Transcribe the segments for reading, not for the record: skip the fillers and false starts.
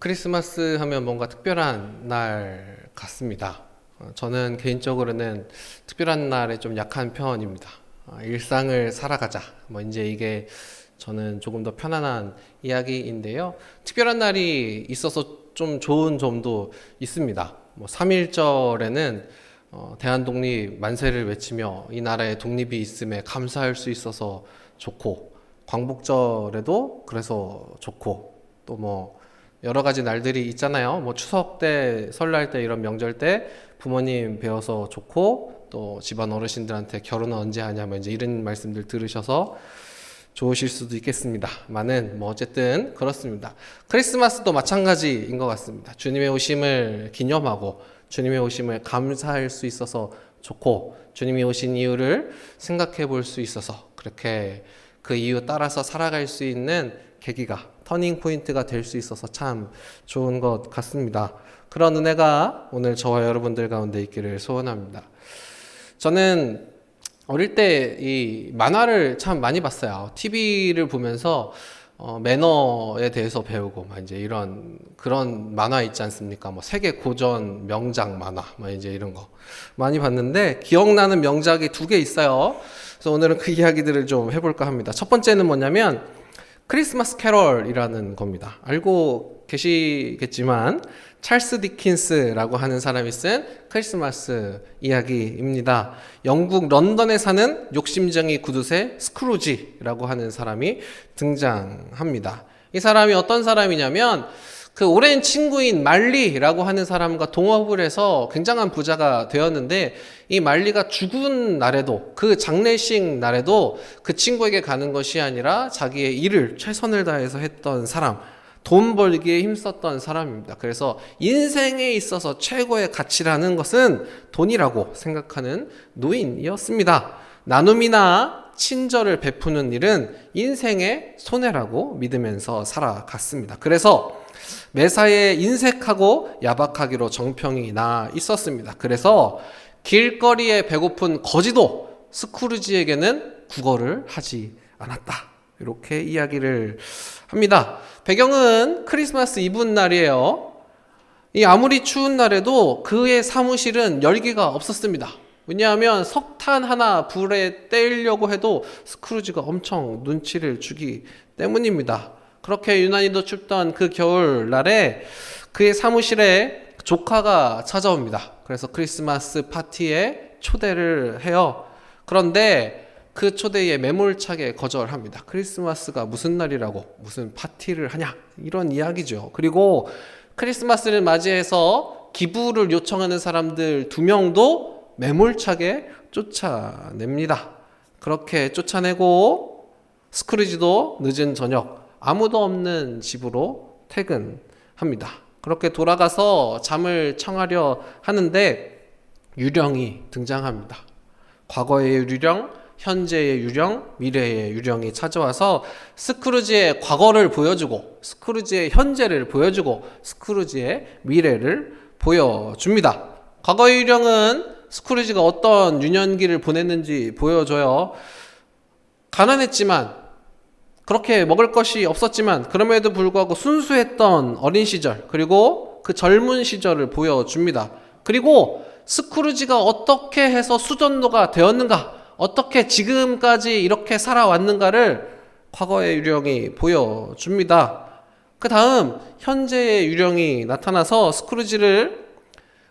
크리스마스 하면 뭔가 특별한 날 같습니다. 저는 개인적으로는 특별한 날에 좀 약한 편입니다. 일상을 살아가자. 이제 이게 저는 조금 더 편안한 이야기인데요. 특별한 날이 있어서 좀 좋은 점도 있습니다. 3.1절에는 대한독립 만세를 외치며 이 나라의 독립이 있음에 감사할 수 있어서 좋고, 광복절에도 그래서 좋고, 또 여러 가지 날들이 있잖아요. 추석 때, 설날 때, 이런 명절 때 부모님 배워서 좋고, 또 집안 어르신들한테 결혼은 언제 하냐, 이제 이런 말씀들 들으셔서 좋으실 수도 있겠습니다만은 어쨌든 그렇습니다. 크리스마스도 마찬가지인 것 같습니다. 주님의 오심을 기념하고 주님의 오심을 감사할 수 있어서 좋고, 주님이 오신 이유를 생각해 볼 수 있어서, 그렇게 그 이유 따라서 살아갈 수 있는 계기가, 터닝 포인트가 될 수 있어서 참 좋은 것 같습니다. 그런 은혜가 오늘 저와 여러분들 가운데 있기를 소원합니다. 저는 어릴 때 이 만화를 참 많이 봤어요. TV를 보면서 매너에 대해서 배우고 이제 이런 그런 만화 있지 않습니까? 세계 고전 명작 만화 이제 이런 거 많이 봤는데, 기억나는 명작이 2개 있어요. 그래서 오늘은 그 이야기들을 좀 해볼까 합니다. 첫 번째는 뭐냐면 크리스마스 캐럴이라는 겁니다. 알고 계시겠지만 찰스 디킨스라고 하는 사람이 쓴 크리스마스 이야기입니다. 영국 런던에 사는 욕심쟁이 구두쇠 스크루지라고 하는 사람이 등장합니다. 이 사람이 어떤 사람이냐면 그 오랜 친구인 말리라고 하는 사람과 동업을 해서 굉장한 부자가 되었는데, 이 말리가 죽은 날에도, 그 장례식 날에도 그 친구에게 가는 것이 아니라 자기의 일을 최선을 다해서 했던 사람, 돈 벌기에 힘썼던 사람입니다. 그래서 인생에 있어서 최고의 가치라는 것은 돈이라고 생각하는 노인이었습니다. 나눔이나 친절을 베푸는 일은 인생의 손해라고 믿으면서 살아갔습니다. 그래서 매사에 인색하고 야박하기로 정평이 나 있었습니다. 그래서 길거리에 배고픈 거지도 스크루지에게는 구걸을 하지 않았다, 이렇게 이야기를 합니다. 배경은 크리스마스 이브 날이에요. 이 아무리 추운 날에도 그의 사무실은 열기가 없었습니다. 왜냐하면 석탄 하나 불에 떼려고 해도 스크루지가 엄청 눈치를 주기 때문입니다. 그렇게 유난히도 춥던 그 겨울날에 그의 사무실에 조카가 찾아옵니다. 그래서 크리스마스 파티에 초대를 해요. 그런데 그 초대에 매몰차게 거절합니다. 크리스마스가 무슨 날이라고 무슨 파티를 하냐, 이런 이야기죠. 그리고 크리스마스를 맞이해서 기부를 요청하는 사람들 2명도 매몰차게 쫓아냅니다. 그렇게 쫓아내고 스크루지도 늦은 저녁 아무도 없는 집으로 퇴근합니다. 그렇게 돌아가서 잠을 청하려 하는데 유령이 등장합니다. 과거의 유령, 현재의 유령, 미래의 유령이 찾아와서 스크루지의 과거를 보여주고, 스크루지의 현재를 보여주고, 스크루지의 미래를 보여줍니다. 과거의 유령은 스크루지가 어떤 유년기를 보냈는지 보여줘요. 가난했지만, 그렇게 먹을 것이 없었지만 그럼에도 불구하고 순수했던 어린 시절, 그리고 그 젊은 시절을 보여줍니다. 그리고 스크루지가 어떻게 해서 수전도가 되었는가, 어떻게 지금까지 이렇게 살아왔는가를 과거의 유령이 보여줍니다. 그 다음 현재의 유령이 나타나서 스크루지를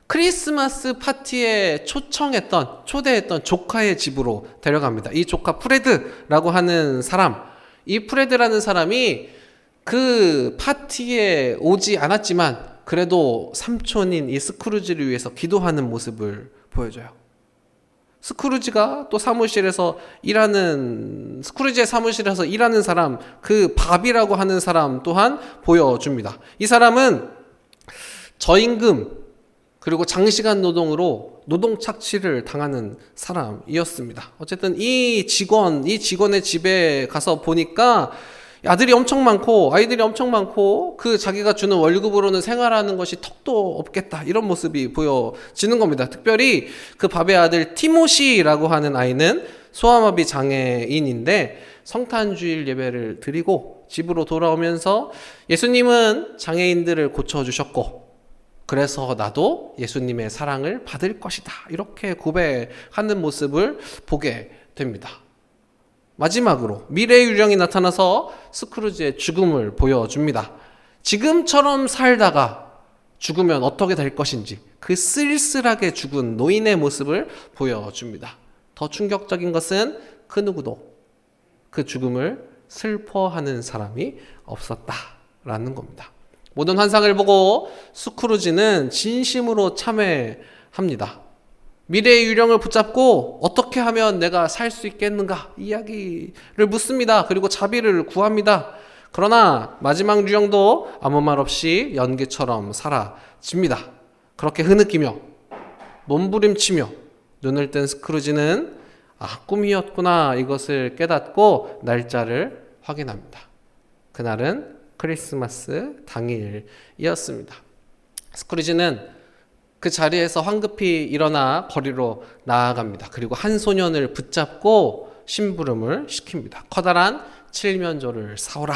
크리스마스 파티에 초대했던 조카의 집으로 데려갑니다. 이 조카 프레드라고 하는 사람, 이 프레드라는 사람이 그 파티에 오지 않았지만 그래도 삼촌인 이 스크루지를 위해서 기도하는 모습을 보여줘요. 스크루지가 또 스크루지의 사무실에서 일하는 사람, 그 밥이라고 하는 사람 또한 보여줍니다. 이 사람은 저임금 그리고 장시간 노동으로 노동 착취를 당하는 사람이었습니다. 어쨌든 이 직원의 집에 가서 보니까 아이들이 엄청 많고 그 자기가 주는 월급으로는 생활하는 것이 턱도 없겠다, 이런 모습이 보여지는 겁니다. 특별히 그 밥의 아들 티모시라고 하는 아이는 소아마비 장애인인데 성탄주일 예배를 드리고 집으로 돌아오면서 예수님은 장애인들을 고쳐주셨고 그래서 나도 예수님의 사랑을 받을 것이다. 이렇게 고백하는 모습을 보게 됩니다. 마지막으로 미래의 유령이 나타나서 스크루지의 죽음을 보여줍니다. 지금처럼 살다가 죽으면 어떻게 될 것인지 그 쓸쓸하게 죽은 노인의 모습을 보여줍니다. 더 충격적인 것은 그 누구도 그 죽음을 슬퍼하는 사람이 없었다라는 겁니다. 모든 환상을 보고 스크루지는 진심으로 참회합니다. 미래의 유령을 붙잡고 어떻게 하면 내가 살 수 있겠는가 이야기를 묻습니다. 그리고 자비를 구합니다. 그러나 마지막 유령도 아무 말 없이 연기처럼 사라집니다. 그렇게 흐느끼며 몸부림치며 눈을 뜬 스크루지는 꿈이었구나 이것을 깨닫고 날짜를 확인합니다. 그날은 크리스마스 당일이었습니다. 스크루지는 그 자리에서 황급히 일어나 거리로 나아갑니다. 그리고 한 소년을 붙잡고 심부름을 시킵니다. 커다란 칠면조를 사오라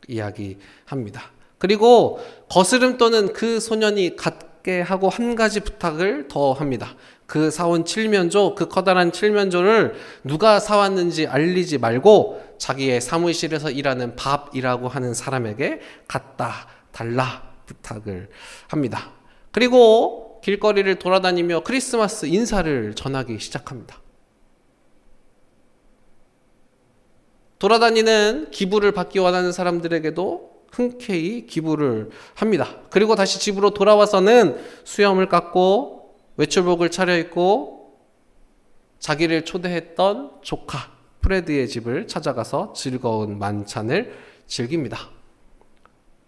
이야기합니다. 그리고 거스름 떠는 그 소년이 갖게 하고 한 가지 부탁을 더 합니다. 그 사온 칠면조, 그 커다란 칠면조를 누가 사왔는지 알리지 말고 자기의 사무실에서 일하는 밥이라고 하는 사람에게 갖다 달라 부탁을 합니다. 그리고 길거리를 돌아다니며 크리스마스 인사를 전하기 시작합니다. 돌아다니는 기부를 받기 원하는 사람들에게도 흔쾌히 기부를 합니다. 그리고 다시 집으로 돌아와서는 수염을 깎고 외출복을 차려입고 자기를 초대했던 조카 프레드의 집을 찾아가서 즐거운 만찬을 즐깁니다.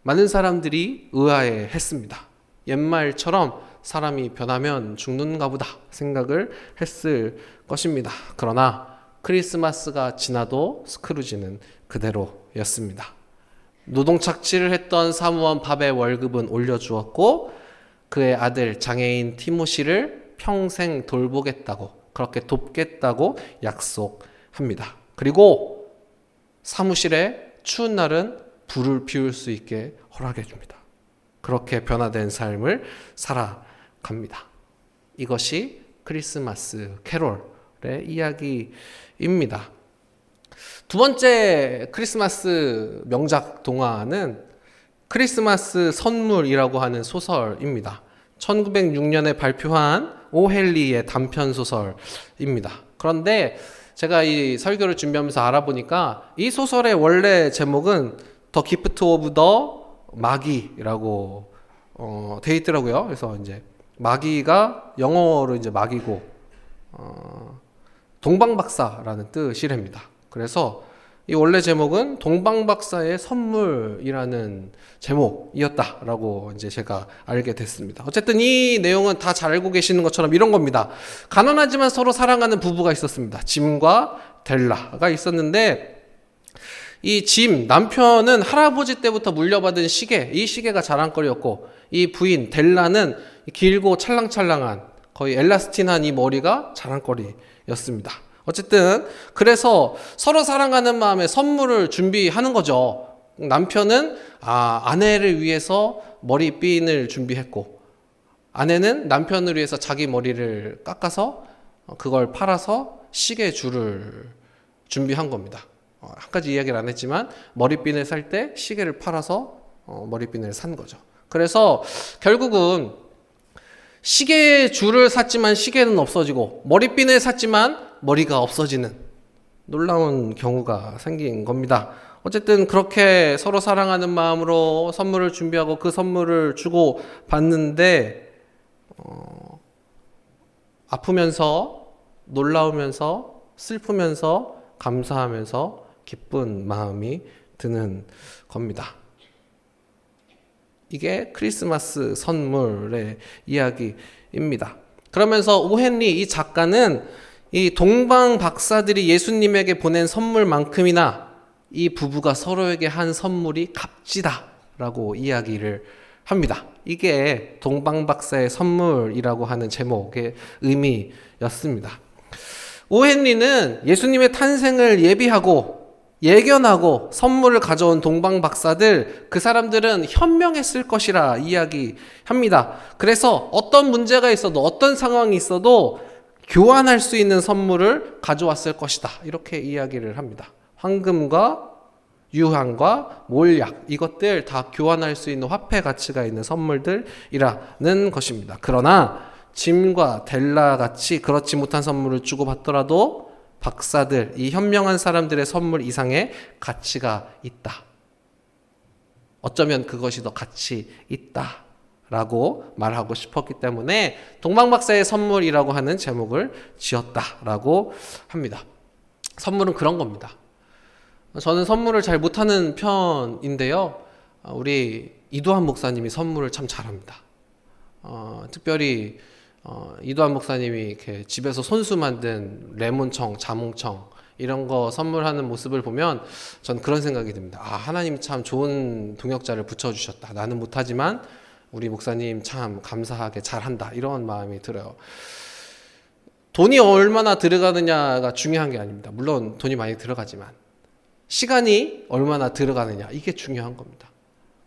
많은 사람들이 의아해했습니다. 옛말처럼 사람이 변하면 죽는가 보다 생각을 했을 것입니다. 그러나 크리스마스가 지나도 스크루지는 그대로였습니다. 노동착취를 했던 사무원 밥의 월급은 올려주었고 그의 아들 장애인 티모시를 평생 돌보겠다고 그렇게 돕겠다고 약속합니다. 그리고 사무실에 추운 날은 불을 피울 수 있게 허락해 줍니다. 그렇게 변화된 삶을 살아갑니다. 이것이 크리스마스 캐롤의 이야기입니다. 두 번째 크리스마스 명작 동화는 크리스마스 선물이라고 하는 소설입니다. 1906년에 발표한 오헨리의 단편 소설입니다. 그런데 제가 이 설교를 준비하면서 알아보니까 이 소설의 원래 제목은 더 기프트 오브 더 마기라고 돼 있더라고요. 그래서 이제 마기가 영어로 이제 마기고 동방박사라는 뜻이랍니다. 그래서 이 원래 제목은 동방박사의 선물이라는 제목이었다라고 이제 제가 알게 됐습니다. 어쨌든 이 내용은 다 잘 알고 계시는 것처럼 이런 겁니다. 가난하지만 서로 사랑하는 부부가 있었습니다. 짐과 델라가 있었는데 이 짐, 남편은 할아버지 때부터 물려받은 시계, 이 시계가 자랑거리였고 이 부인 델라는 길고 찰랑찰랑한 거의 엘라스틴한 이 머리가 자랑거리였습니다. 어쨌든 그래서 서로 사랑하는 마음에 선물을 준비하는 거죠. 남편은 아내를 위해서 머리핀을 준비했고 아내는 남편을 위해서 자기 머리를 깎아서 그걸 팔아서 시계 줄을 준비한 겁니다. 한 가지 이야기를 안 했지만 머리핀을 살 때 시계를 팔아서 머리핀을 산 거죠. 그래서 결국은 시계 줄을 샀지만 시계는 없어지고 머리핀을 샀지만 머리가 없어지는 놀라운 경우가 생긴 겁니다. 어쨌든 그렇게 서로 사랑하는 마음으로 선물을 준비하고 그 선물을 주고 받는데 아프면서 놀라우면서 슬프면서 감사하면서 기쁜 마음이 드는 겁니다. 이게 크리스마스 선물의 이야기입니다. 그러면서 오헨리 이 작가는 이 동방 박사들이 예수님에게 보낸 선물만큼이나 이 부부가 서로에게 한 선물이 값지다라고 이야기를 합니다. 이게 동방 박사의 선물이라고 하는 제목의 의미였습니다. 오헨리는 예수님의 탄생을 예비하고 예견하고 선물을 가져온 동방 박사들, 그 사람들은 현명했을 것이라 이야기합니다. 그래서 어떤 문제가 있어도 어떤 상황이 있어도 교환할 수 있는 선물을 가져왔을 것이다, 이렇게 이야기를 합니다. 황금과 유황과 몰약, 이것들 다 교환할 수 있는 화폐 가치가 있는 선물들이라는 것입니다. 그러나 짐과 델라 같이 그렇지 못한 선물을 주고받더라도 박사들, 이 현명한 사람들의 선물 이상의 가치가 있다. 어쩌면 그것이 더 가치 있다 라고 말하고 싶었기 때문에 동방박사의 선물이라고 하는 제목을 지었다라고 합니다. 선물은 그런 겁니다. 저는 선물을 잘 못하는 편인데요, 우리 이도환 목사님이 선물을 참 잘합니다. 특별히 이도환 목사님이 이렇게 집에서 손수 만든 레몬청, 자몽청 이런 거 선물하는 모습을 보면 전 그런 생각이 듭니다. 하나님 참 좋은 동역자를 붙여주셨다. 나는 못하지만 우리 목사님 참 감사하게 잘한다, 이런 마음이 들어요. 돈이 얼마나 들어가느냐가 중요한 게 아닙니다. 물론 돈이 많이 들어가지만 시간이 얼마나 들어가느냐, 이게 중요한 겁니다.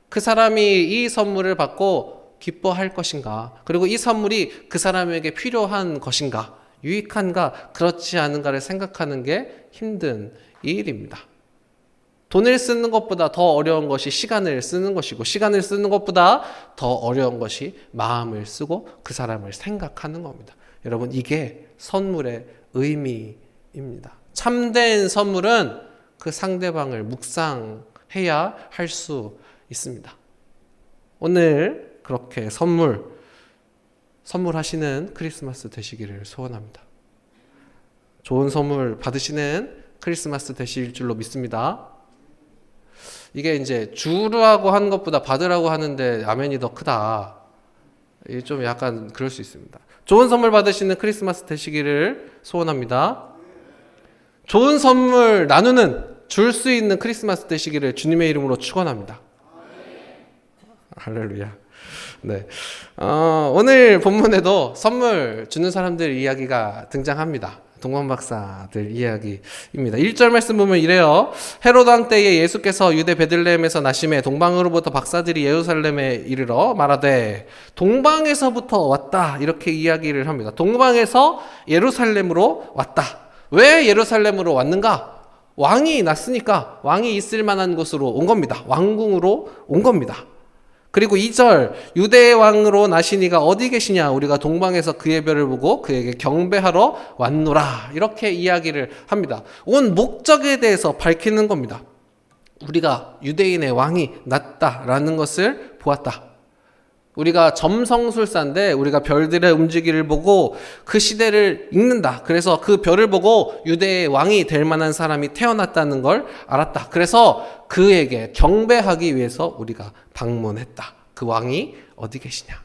그 사람이 이 선물을 받고 기뻐할 것인가, 그리고 이 선물이 그 사람에게 필요한 것인가, 유익한가, 그렇지 않은가를 생각하는 게 힘든 일입니다. 돈을 쓰는 것보다 더 어려운 것이 시간을 쓰는 것이고, 시간을 쓰는 것보다 더 어려운 것이 마음을 쓰고 그 사람을 생각하는 겁니다. 여러분, 이게 선물의 의미입니다. 참된 선물은 그 상대방을 묵상해야 할 수 있습니다. 오늘 그렇게 선물하시는 크리스마스 되시기를 소원합니다. 좋은 선물 받으시는 크리스마스 되실 줄로 믿습니다. 이게 이제 주라고 하는 것보다 받으라고 하는데 아멘이 더 크다, 이게 좀 약간 그럴 수 있습니다. 좋은 선물 받으시는 크리스마스 되시기를 소원합니다. 좋은 선물 나누는, 줄 수 있는 크리스마스 되시기를 주님의 이름으로 축원합니다. 할렐루야. 네. 오늘 본문에도 선물 주는 사람들 이야기가 등장합니다. 동방박사들 이야기입니다. 1절 말씀 보면 이래요. 헤로드 왕 때에 예수께서 유대 베들레헴에서 나심에 동방으로부터 박사들이 예루살렘에 이르러 말하되 동방에서부터 왔다, 이렇게 이야기를 합니다. 동방에서 예루살렘으로 왔다. 왜 예루살렘으로 왔는가? 왕이 났으니까 왕이 있을 만한 곳으로 온 겁니다. 왕궁으로 온 겁니다. 그리고 2절, 유대의 왕으로 나신 이가 어디 계시냐? 우리가 동방에서 그의 별을 보고 그에게 경배하러 왔노라, 이렇게 이야기를 합니다. 온 목적에 대해서 밝히는 겁니다. 우리가 유대인의 왕이 났다라는 것을 보았다. 우리가 점성술사인데 우리가 별들의 움직임을 보고 그 시대를 읽는다. 그래서 그 별을 보고 유대의 왕이 될 만한 사람이 태어났다는 걸 알았다. 그래서 그에게 경배하기 위해서 우리가 방문했다. 그 왕이 어디 계시냐?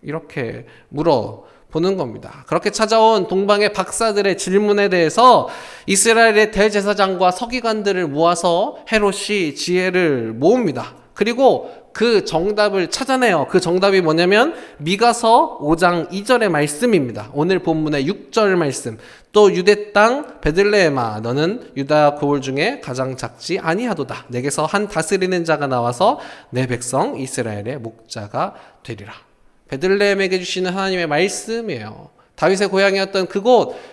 이렇게 물어보는 겁니다. 그렇게 찾아온 동방의 박사들의 질문에 대해서 이스라엘의 대제사장과 서기관들을 모아서 헤롯이 지혜를 모읍니다. 그리고 그 정답을 찾아내요. 그 정답이 뭐냐면 미가서 5장 2절의 말씀입니다. 오늘 본문의 6절 말씀. 또 유대 땅 베들레헴아, 너는 유다 고을 중에 가장 작지 아니하도다. 내게서 한 다스리는 자가 나와서 내 백성 이스라엘의 목자가 되리라. 베들레헴에게 주시는 하나님의 말씀이에요. 다윗의 고향이었던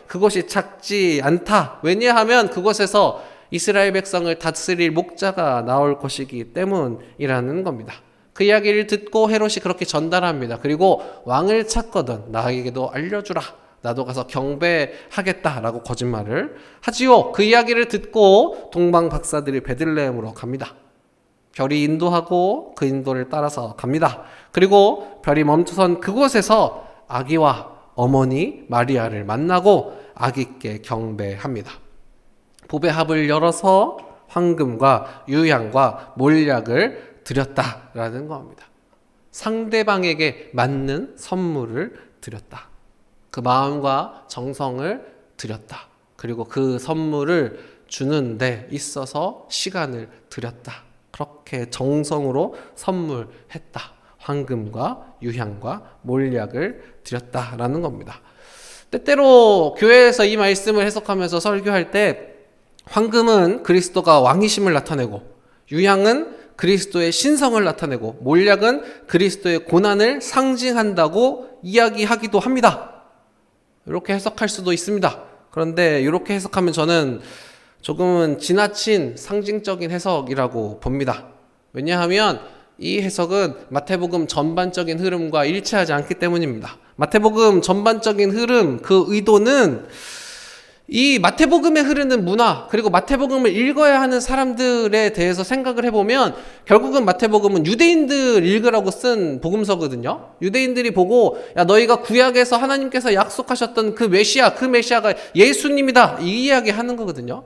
그곳이 작지 않다. 왜냐하면 그곳에서 이스라엘 백성을 다스릴 목자가 나올 것이기 때문이라는 겁니다. 그 이야기를 듣고 헤롯이 그렇게 전달합니다. 그리고 왕을 찾거든 나에게도 알려주라. 나도 가서 경배하겠다라고 거짓말을 하지요. 그 이야기를 듣고 동방 박사들이 베들레헴으로 갑니다. 별이 인도하고 그 인도를 따라서 갑니다. 그리고 별이 멈춰선 그곳에서 아기와 어머니 마리아를 만나고 아기께 경배합니다. 보배합을 열어서 황금과 유향과 몰약을 드렸다라는 겁니다. 상대방에게 맞는 선물을 드렸다. 그 마음과 정성을 드렸다. 그리고 그 선물을 주는 데 있어서 시간을 드렸다. 그렇게 정성으로 선물했다. 황금과 유향과 몰약을 드렸다라는 겁니다. 때때로 교회에서 이 말씀을 해석하면서 설교할 때 황금은 그리스도가 왕이심을 나타내고, 유향은 그리스도의 신성을 나타내고, 몰약은 그리스도의 고난을 상징한다고 이야기하기도 합니다. 이렇게 해석할 수도 있습니다. 그런데 이렇게 해석하면 저는 조금은 지나친 상징적인 해석이라고 봅니다. 왜냐하면 이 해석은 마태복음 전반적인 흐름과 일치하지 않기 때문입니다. 마태복음 전반적인 흐름, 그 의도는 이 마태복음에 흐르는 문화, 그리고 마태복음을 읽어야 하는 사람들에 대해서 생각을 해보면 결국은 마태복음은 유대인들 읽으라고 쓴 복음서거든요. 유대인들이 보고, 야, 너희가 구약에서 하나님께서 약속하셨던 그 메시아가 예수님이다, 이 이야기 하는 거거든요.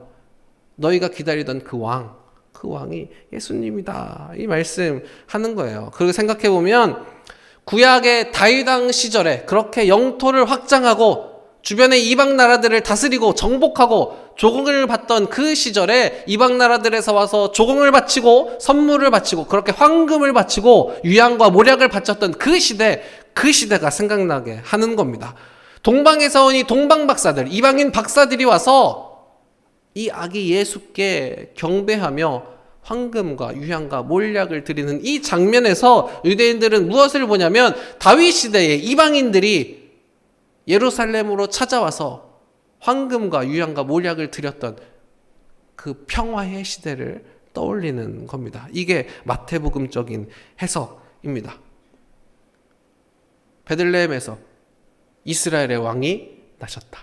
너희가 기다리던 그 왕이 예수님이다, 이 말씀 하는 거예요. 그리고 생각해보면 구약의 다윗 왕 시절에 그렇게 영토를 확장하고 주변의 이방 나라들을 다스리고 정복하고 조공을 받던 그 시절에 이방 나라들에서 와서 조공을 바치고 선물을 바치고 그렇게 황금을 바치고 유향과 몰약을 바쳤던 그 시대가 생각나게 하는 겁니다. 동방에서 온 이 동방 박사들, 이방인 박사들이 와서 이 아기 예수께 경배하며 황금과 유향과 몰약을 드리는 이 장면에서 유대인들은 무엇을 보냐면 다윗 시대에 이방인들이 예루살렘으로 찾아와서 황금과 유향과 몰약을 드렸던 그 평화의 시대를 떠올리는 겁니다. 이게 마태복음적인 해석입니다. 베들레헴에서 이스라엘의 왕이 나셨다.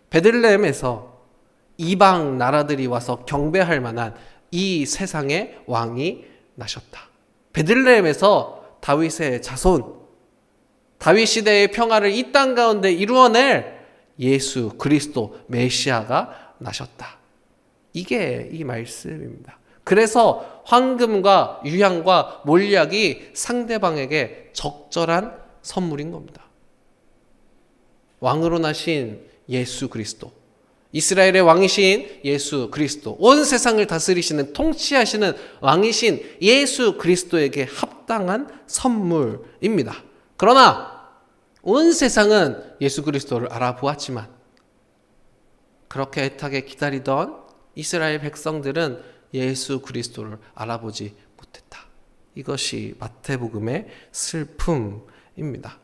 베들레헴에서 이방 나라들이 와서 경배할 만한 이 세상의 왕이 나셨다. 베들레헴에서 다윗의 자손, 다윗 시대의 평화를 이 땅 가운데 이루어낼 예수 그리스도 메시아가 나셨다. 이게 이 말씀입니다. 그래서 황금과 유향과 몰약이 상대방에게 적절한 선물인 겁니다. 왕으로 나신 예수 그리스도, 이스라엘의 왕이신 예수 그리스도, 온 세상을 다스리시는 통치하시는 왕이신 예수 그리스도에게 합당한 선물입니다. 그러나 온 세상은 예수 그리스도를 알아보았지만 그렇게 애타게 기다리던 이스라엘 백성들은 예수 그리스도를 알아보지 못했다. 이것이 마태복음의 슬픔입니다.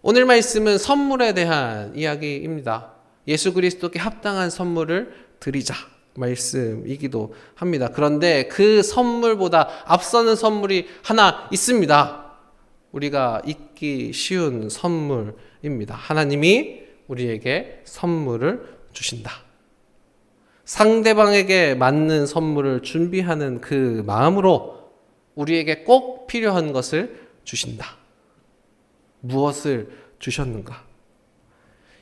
오늘 말씀은 선물에 대한 이야기입니다. 예수 그리스도께 합당한 선물을 드리자 말씀이기도 합니다. 그런데 그 선물보다 앞서는 선물이 하나 있습니다. 우리가 잊기 쉬운 선물입니다. 하나님이 우리에게 선물을 주신다. 상대방에게 맞는 선물을 준비하는 그 마음으로 우리에게 꼭 필요한 것을 주신다. 무엇을 주셨는가?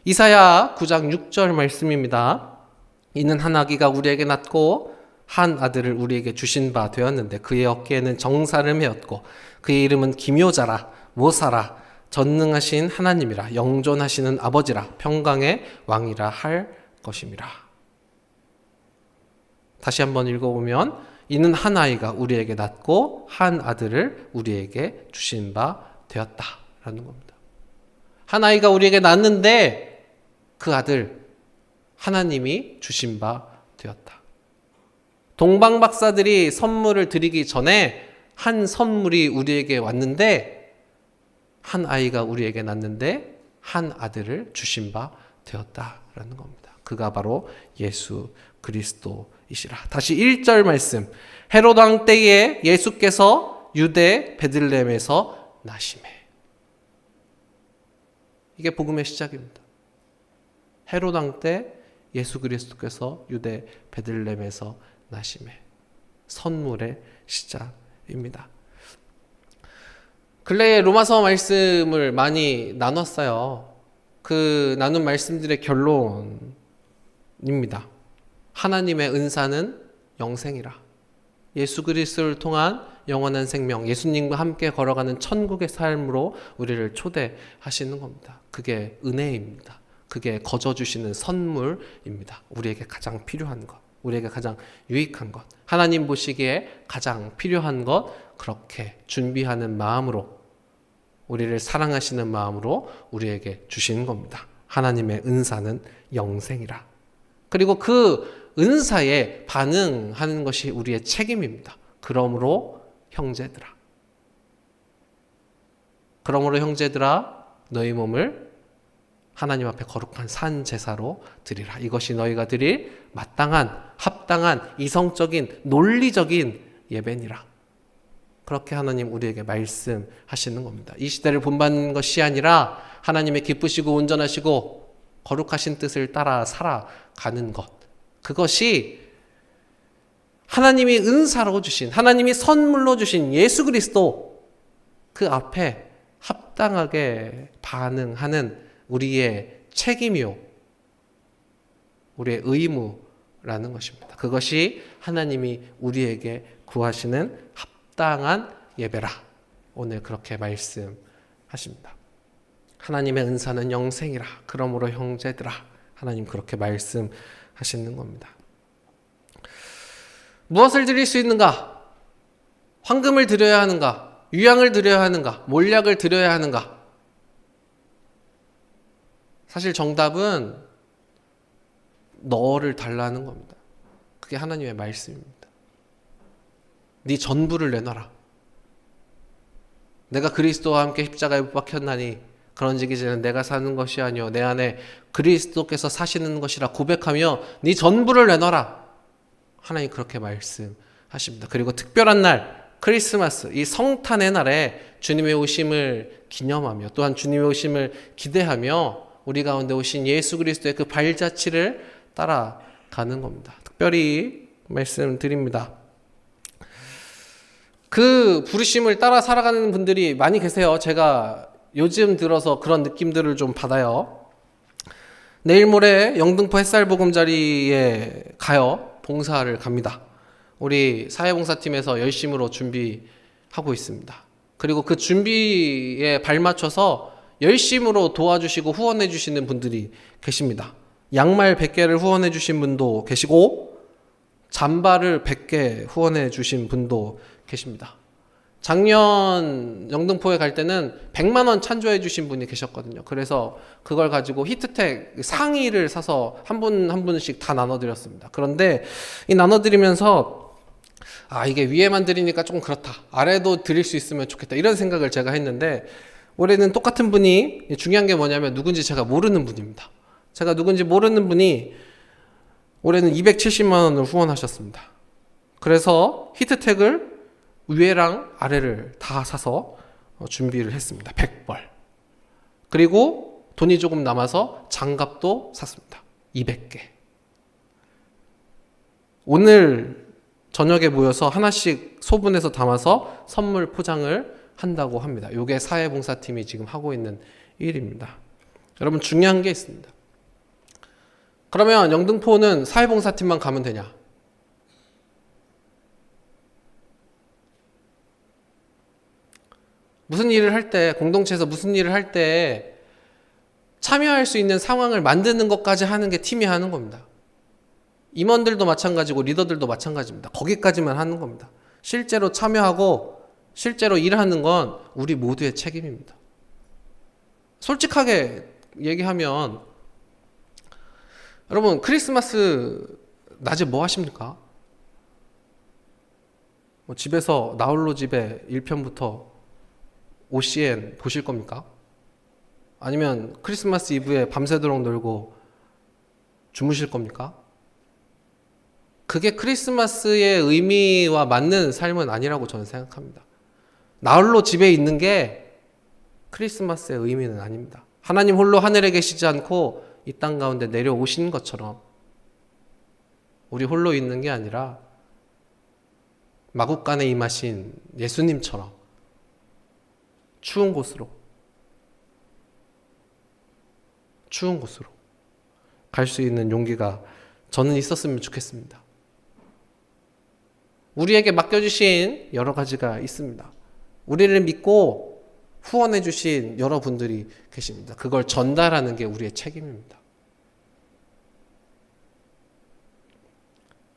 이사야 9장 6절 말씀입니다. 이는 한 아기가 우리에게 낳고 한 아들을 우리에게 주신 바 되었는데 그의 어깨에는 정사를 메었고 그의 이름은 기묘자라 모사라 전능하신 하나님이라 영존하시는 아버지라 평강의 왕이라 할 것임이라. 다시 한번 읽어보면 이는 한 아이가 우리에게 낳고 한 아들을 우리에게 주신 바 되었다라는 겁니다. 한 아이가 우리에게 낳았는데 그 아들 하나님이 주신 바 되었다. 동방 박사들이 선물을 드리기 전에 한 선물이 우리에게 왔는데 한 아이가 우리에게 낳는데 한 아들을 주신 바 되었다라는 겁니다. 그가 바로 예수 그리스도이시라. 다시 1절 말씀. 헤롯 왕 때에 예수께서 유대 베들레헴에서 나시매. 이게 복음의 시작입니다. 헤롯 왕 때 예수 그리스도께서 유대 베들레헴에서 나심의 선물의 시작입니다. 근래에 로마서 말씀을 많이 나눴어요. 그 나눈 말씀들의 결론입니다. 하나님의 은사는 영생이라. 예수 그리스도를 통한 영원한 생명, 예수님과 함께 걸어가는 천국의 삶으로 우리를 초대하시는 겁니다. 그게 은혜입니다. 그게 거저주시는 선물입니다. 우리에게 가장 필요한 것, 우리에게 가장 유익한 것, 하나님 보시기에 가장 필요한 것, 그렇게 준비하는 마음으로 우리를 사랑하시는 마음으로 우리에게 주신 겁니다. 하나님의 은사는 영생이라. 그리고 그 은사에 반응하는 것이 우리의 책임입니다. 그러므로 형제들아, 너희 몸을 하나님 앞에 거룩한 산 제사로 드리라. 이것이 너희가 드릴 마땅한, 합당한, 이성적인, 논리적인 예배니라. 그렇게 하나님 우리에게 말씀하시는 겁니다. 이 시대를 본받는 것이 아니라 하나님의 기쁘시고 온전하시고 거룩하신 뜻을 따라 살아가는 것, 그것이 하나님이 은사로 주신, 하나님이 선물로 주신 예수 그리스도 그 앞에 합당하게 반응하는 우리의 책임이요, 우리의 의무라는 것입니다. 그것이 하나님이 우리에게 구하시는 합당한 예배라. 오늘 그렇게 말씀하십니다. 하나님의 은사는 영생이라. 그러므로 형제들아, 하나님 그렇게 말씀하시는 겁니다. 무엇을 드릴 수 있는가? 황금을 드려야 하는가? 유향을 드려야 하는가? 몰약을 드려야 하는가? 사실 정답은 너를 달라는 겁니다. 그게 하나님의 말씀입니다. 네 전부를 내놔라. 내가 그리스도와 함께 십자가에 못 박혔나니 그런즉 이제는 내가 사는 것이 아니요 내 안에 그리스도께서 사시는 것이라 고백하며 네 전부를 내놔라. 하나님 그렇게 말씀하십니다. 그리고 특별한 날 크리스마스, 이 성탄의 날에 주님의 오심을 기념하며 또한 주님의 오심을 기대하며 우리 가운데 오신 예수 그리스도의 그 발자취를 따라가는 겁니다. 특별히 말씀드립니다. 그 부르심을 따라 살아가는 분들이 많이 계세요. 제가 요즘 들어서 그런 느낌들을 좀 받아요. 내일 모레 영등포 햇살보금자리에 가요. 봉사를 갑니다. 우리 사회봉사팀에서 열심으로 준비하고 있습니다. 그리고 그 준비에 발맞춰서 열심으로 도와주시고 후원해 주시는 분들이 계십니다. 양말 100개를 후원해 주신 분도 계시고 잠바를 100개 후원해 주신 분도 계십니다. 작년 영등포에 갈 때는 100만 원 찬조해 주신 분이 계셨거든요. 그래서 그걸 가지고 히트텍 상의를 사서 한 분 한 분씩 다 나눠드렸습니다. 그런데 이 나눠드리면서 이게 위에만 드리니까 조금 그렇다, 아래도 드릴 수 있으면 좋겠다, 이런 생각을 제가 했는데, 올해는 똑같은 분이, 중요한 게 뭐냐면 누군지 제가 모르는 분입니다. 제가 누군지 모르는 분이 올해는 270만 원을 후원하셨습니다. 그래서 히트텍을 위에랑 아래를 다 사서 준비를 했습니다. 100벌. 그리고 돈이 조금 남아서 장갑도 샀습니다. 200개. 오늘 저녁에 모여서 하나씩 소분해서 담아서 선물 포장을 한다고 합니다. 이게 사회봉사팀이 지금 하고 있는 일입니다. 여러분, 중요한 게 있습니다. 그러면 영등포는 사회봉사팀만 가면 되냐? 무슨 일을 할 때, 공동체에서 무슨 일을 할 때 참여할 수 있는 상황을 만드는 것까지 하는 게 팀이 하는 겁니다. 임원들도 마찬가지고 리더들도 마찬가지입니다. 거기까지만 하는 겁니다. 실제로 참여하고 실제로 일하는 건 우리 모두의 책임입니다. 솔직하게 얘기하면, 여러분, 크리스마스 낮에 뭐 하십니까? 집에서 나홀로 집에 1편부터 OCN 보실 겁니까? 아니면 크리스마스 이브에 밤새도록 놀고 주무실 겁니까? 그게 크리스마스의 의미와 맞는 삶은 아니라고 저는 생각합니다. 나홀로 집에 있는 게 크리스마스의 의미는 아닙니다. 하나님 홀로 하늘에 계시지 않고 이 땅 가운데 내려오신 것처럼 우리 홀로 있는 게 아니라 마국간에 임하신 예수님처럼 추운 곳으로 갈 수 있는 용기가 저는 있었으면 좋겠습니다. 우리에게 맡겨주신 여러 가지가 있습니다. 우리를 믿고 후원해 주신 여러분들이 계십니다. 그걸 전달하는 게 우리의 책임입니다.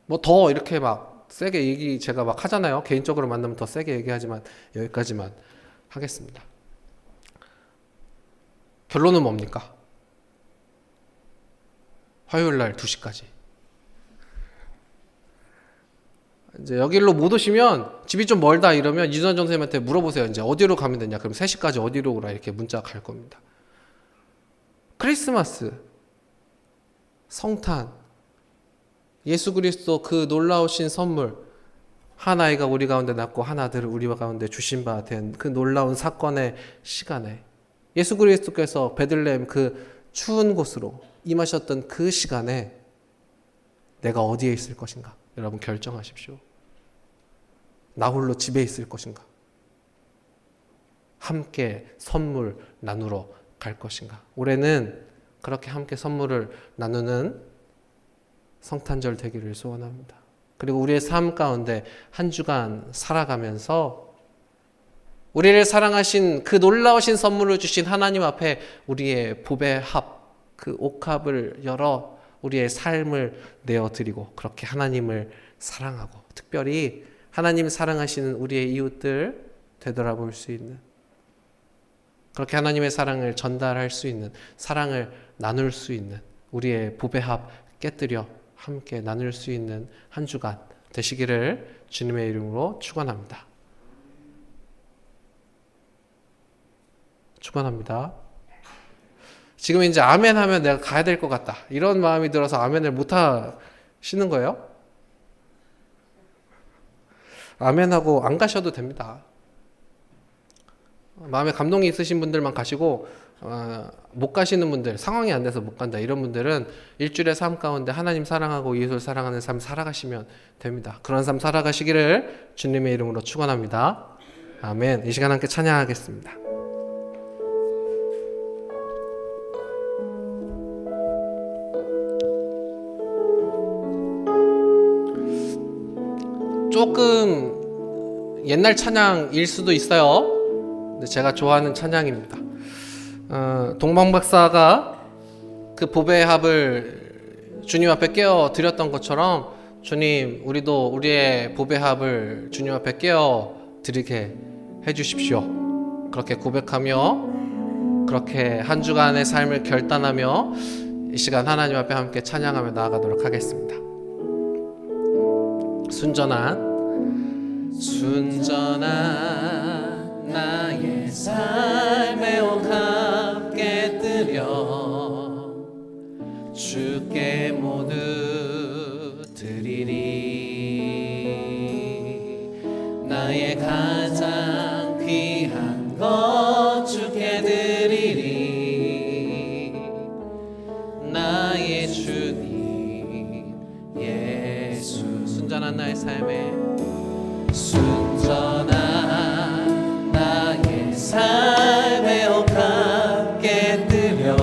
뭐 더 이렇게 막 세게 제가 막 하잖아요. 개인적으로 만나면 더 세게 얘기하지만 여기까지만 하겠습니다. 결론은 뭡니까? 화요일 날 2시까지. 이제 여기로 못 오시면 집이 좀 멀다 이러면 이준환 선생님한테 물어보세요. 이제 어디로 가면 되냐? 그럼 3시까지 어디로 오라 이렇게 문자가 갈 겁니다. 크리스마스, 성탄, 예수 그리스도 그 놀라우신 선물, 한 아이가 우리 가운데 낳고 한 아들을 우리 가운데 주신 바 된 그 놀라운 사건의 시간에 예수 그리스도께서 베들레헴 그 추운 곳으로 임하셨던 그 시간에 내가 어디에 있을 것인가? 여러분 결정하십시오. 나 홀로 집에 있을 것인가? 함께 선물 나누러 갈 것인가? 올해는 그렇게 함께 선물을 나누는 성탄절 되기를 소원합니다. 그리고 우리의 삶 가운데 한 주간 살아가면서 우리를 사랑하신 그 놀라우신 선물을 주신 하나님 앞에 우리의 보배 합, 그 옥합을 열어 우리의 삶을 내어드리고 그렇게 하나님을 사랑하고 특별히 하나님 사랑하시는 우리의 이웃들 되돌아볼 수 있는 그렇게 하나님의 사랑을 전달할 수 있는 사랑을 나눌 수 있는 우리의 보배합 깨뜨려 함께 나눌 수 있는 한 주간 되시기를 주님의 이름으로 축원합니다. 축원합니다. 지금 이제 아멘 하면 내가 가야 될 것 같다. 이런 마음이 들어서 아멘을 못 하시는 거예요? 아멘하고 안 가셔도 됩니다. 마음에 감동이 있으신 분들만 가시고 못 가시는 분들, 상황이 안 돼서 못 간다 이런 분들은 일주일의 삶 가운데 하나님 사랑하고 이웃을 사랑하는 삶 살아가시면 됩니다. 그런 삶 살아가시기를 주님의 이름으로 축원합니다. 아멘. 이 시간 함께 찬양하겠습니다. 조금 옛날 찬양일 수도 있어요. 근데 제가 좋아하는 찬양입니다. 동방 박사가 그 보배의 합을 주님 앞에 깨어 드렸던 것처럼 주님, 우리도 우리의 보배의 합을 주님 앞에 깨어 드리게 해주십시오. 그렇게 고백하며 그렇게 한 주간의 삶을 결단하며 이 시간 하나님 앞에 함께 찬양하며 나아가도록 하겠습니다. 순전한 나의 삶의 옥합 깨뜨려 주께 모두 드리리. 나의 가장 귀한 것 주께 드리리. 나의 주님 예수. 순전한 나의 삶에 순전한 나의 삶의 옥합 깨뜨려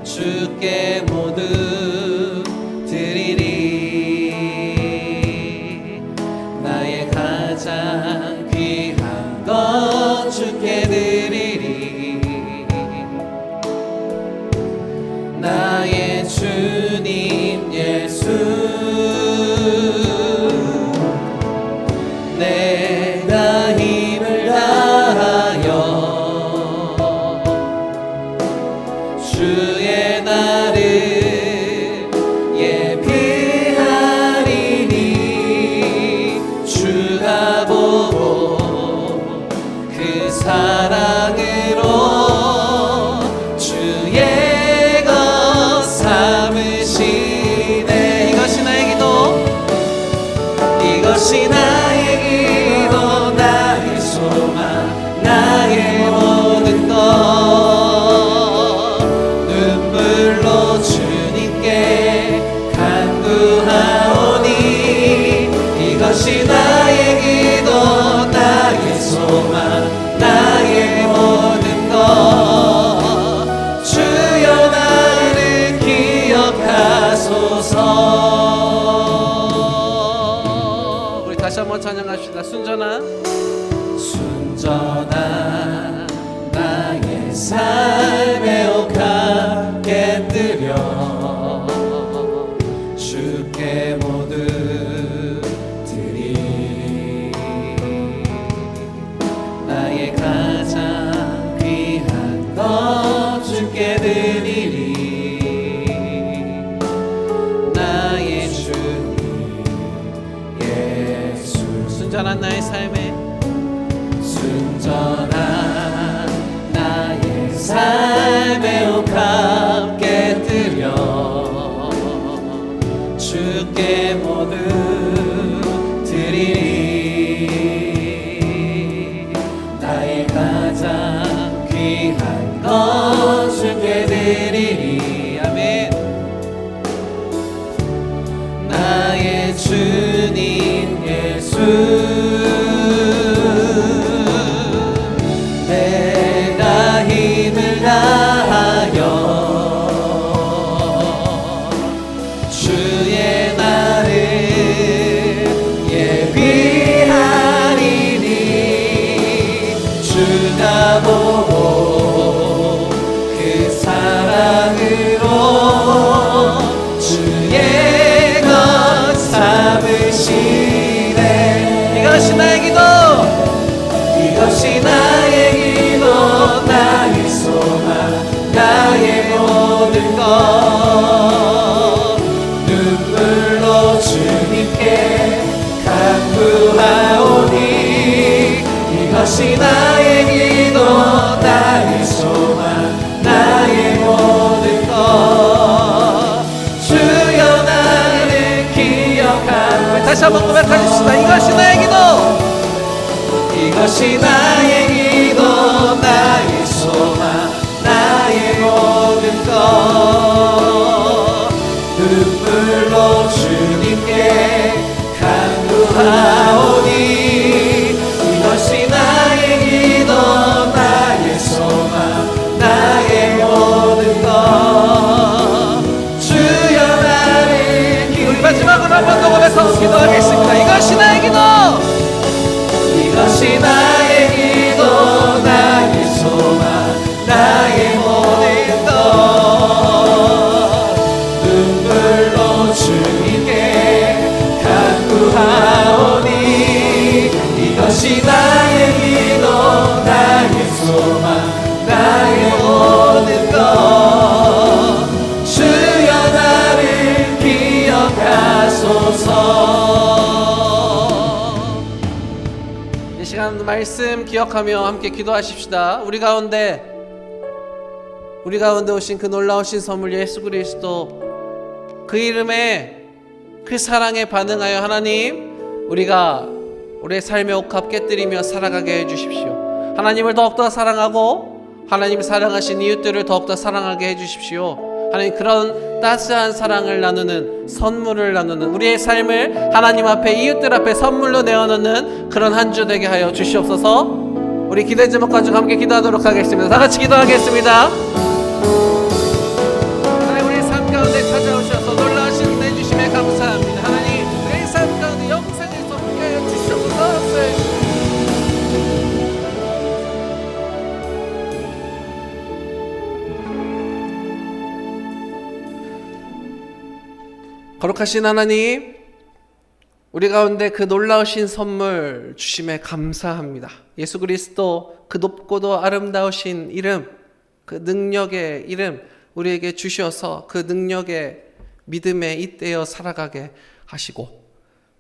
주께 모두 드리리. 나의 가장 귀한 것 주께 드리리. 나의 주님 예수. 내가 힘을 다하여 주의 날을 예비하리니. 주가 보고 그 사랑으로 주의 것 삼으시네. 이것이 나의 기도, 이것이 나의 기도, 나의 소망, 나의 모든 것. 눈물로 주님께 간구하오니. 이것이 나의 기도, 나의 소망, 나의 모든 것. 주여 나를 기억하소서. 우리 다시 한번 찬양합시다. 순전한 나의 삶의 옥합 깨뜨려 주께 모두 드리. 나의 가장 귀한 순전한 나의 삶에 순전한 나의 삶에 옥합게 드려 주께 모두 드리리. 나의 가장 귀한 것 주께 드리리. 아멘. 나의 주님 예수, 내가 힘을 다하여 주의 날을 예비하리니. 주가 보고 그 사랑으로 주의 것 삼으시네. 이것이 나의 기도, 이것이 나의 기도, 나의 소망, 나의 모든 것. 눈물로 주님께 간구하오니. 이것이 나의 기도, 나의 소망, 나의 모든 것. 주여 나를 기억하고. 다시 한번 고백하십시다. 이것이 나의 기도, 이것이 나의 기도, 나의 소망, 나의 모든 것. 눈물로 주님께 간구하오니. 이것이 나의 기도, 나의 소망, 나의 모든 것. 주여 나를 기도. 우리 마지막으로 한 번 더 고백하고 기도하겠습니다. 이것이 나의 기도, 이것이 나의 기도, 나의 소망, 나의 모든 것. 눈물로 주님께 간구하오니. 이것이 나의 기도, 나의 소망, 나의 모든 것. 주여 나를 기억하소서. 이 시간 말씀 기억하며 함께 기도하십시다. 우리 가운데 오신 그 놀라우신 선물 예수 그리스도, 그 이름에, 그 사랑에 반응하여 하나님, 우리가 우리의 삶의 옥합 깨뜨리며 살아가게 해주십시오. 하나님을 더욱더 사랑하고 하나님이 사랑하신 이웃들을 더욱더 사랑하게 해주십시오. 하나님, 그런 따스한 사랑을 나누는, 선물을 나누는, 우리의 삶을 하나님 앞에, 이웃들 앞에 선물로 내어놓는 그런 한 주 되게 하여 주시옵소서. 우리 기도의 제목 가지고 함께 기도하도록 하겠습니다. 다 같이 기도하겠습니다. 하나님, 우리의 삶 가운데 찾아오셔서 놀라우신 은혜 주심에 감사합니다. 하나님, 우리의 삶 가운데 영생을 선물해 주시옵소서. 거룩하신 하나님, 우리 가운데 그 놀라우신 선물 주심에 감사합니다. 예수 그리스도, 그 높고도 아름다우신 이름, 그 능력의 이름 우리에게 주셔서 그 능력의 믿음에 잇대어 살아가게 하시고,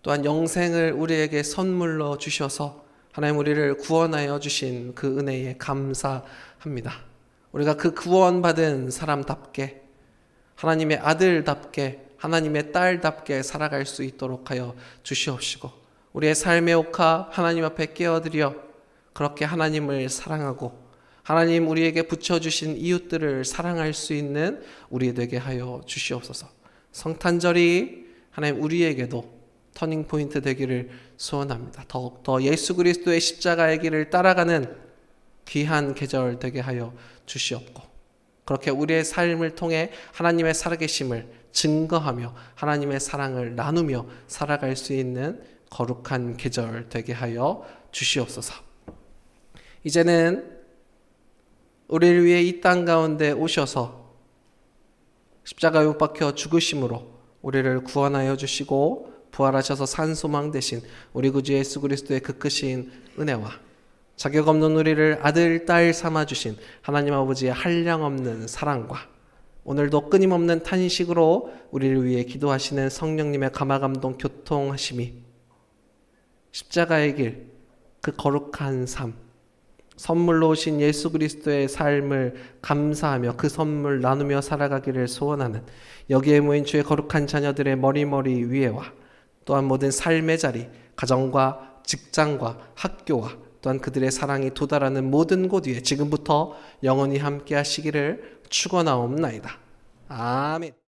또한 영생을 우리에게 선물로 주셔서 하나님 우리를 구원하여 주신 그 은혜에 감사합니다. 우리가 그 구원받은 사람답게, 하나님의 아들답게, 하나님의 딸답게 살아갈 수 있도록 하여 주시옵시고, 우리의 삶의 옥합 하나님 앞에 깨어드려 그렇게 하나님을 사랑하고 하나님 우리에게 붙여주신 이웃들을 사랑할 수 있는 우리 되게 하여 주시옵소서. 성탄절이 하나님 우리에게도 터닝포인트 되기를 소원합니다. 더욱더 예수 그리스도의 십자가의 길을 따라가는 귀한 계절 되게 하여 주시옵고, 그렇게 우리의 삶을 통해 하나님의 살아계심을 증거하며 하나님의 사랑을 나누며 살아갈 수 있는 거룩한 계절 되게 하여 주시옵소서. 이제는 우리를 위해 이 땅 가운데 오셔서 십자가에 못 박혀 죽으심으로 우리를 구원하여 주시고 부활하셔서 산 소망 되신 우리 구주 예수 그리스도의 그 크신 은혜와 자격 없는 우리를 아들, 딸 삼아주신 하나님 아버지의 한량없는 사랑과 오늘도 끊임없는 탄식으로 우리를 위해 기도하시는 성령님의 감화감동 교통하심이 십자가의 길, 그 거룩한 삶, 선물로 오신 예수 그리스도의 삶을 감사하며 그 선물 나누며 살아가기를 소원하는 여기에 모인 주의 거룩한 자녀들의 머리머리 위에와 또한 모든 삶의 자리, 가정과 직장과 학교와 또한 그들의 사랑이 도달하는 모든 곳 위에 지금부터 영원히 함께 하시기를 축원하옵나이다. 아멘.